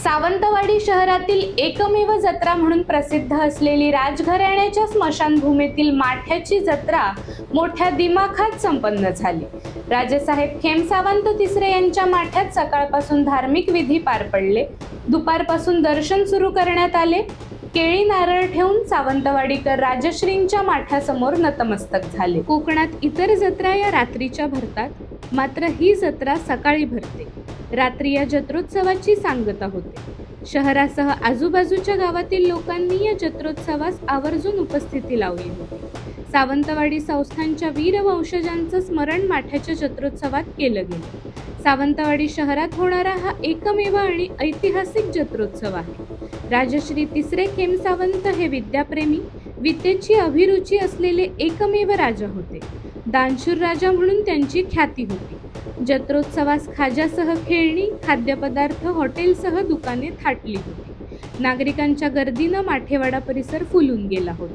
सावंतवाडी शहरातील एकमेव जत्रा म्हणून प्रसिद्ध असलेली राजघराण्याच्या स्मशानभूमीतील माठ्याची जत्रा मोठ्या दिमाखात संपन्न झाली। राजेसाहेब खेमसावंत तिसरे यांच्या माठ्यात सकाळपासून धार्मिक विधी पार पडले। दुपारपासून दर्शन सुरू करण्यात आले। केळी नारळ ठेवून सावंतवाडीकर राजश्रींच्या माठ्यासमोर नतमस्तक झाले। कोकणात इतर जत्रा या रात्रीच्या भरतात, मात्र ही जत्रा सकाळी भरते। रात्री या जत्रोत्सवाची सांगता होते। शहरासह आजूबाजूच्या गावातील लोकांनी या जत्रोत्सवास आवर्जून उपस्थिती लावली होती। सावंतवाडी संस्थांच्या वीर वंशजांचं स्मरण माठ्याच्या जत्रोत्सवात केलं गेलं। सावंतवाडी शहरात होणारा हा एकमेव आणि ऐतिहासिक जत्रोत्सव आहे। राजश्री तिसरे खेमसावंत हे विद्याप्रेमी, विद्येची अभिरुची असलेले एकमेव राजा होते। दानशूर राजा म्हणून त्यांची ख्याती होती। जत्रोत्सवास खाज्यासह खेळणी, खाद्यपदार्थ, हॉटेलसह दुकाने थाटली होती। नागरिकांच्या गर्दीनं माठेवाडा परिसर फुलून गेला होता।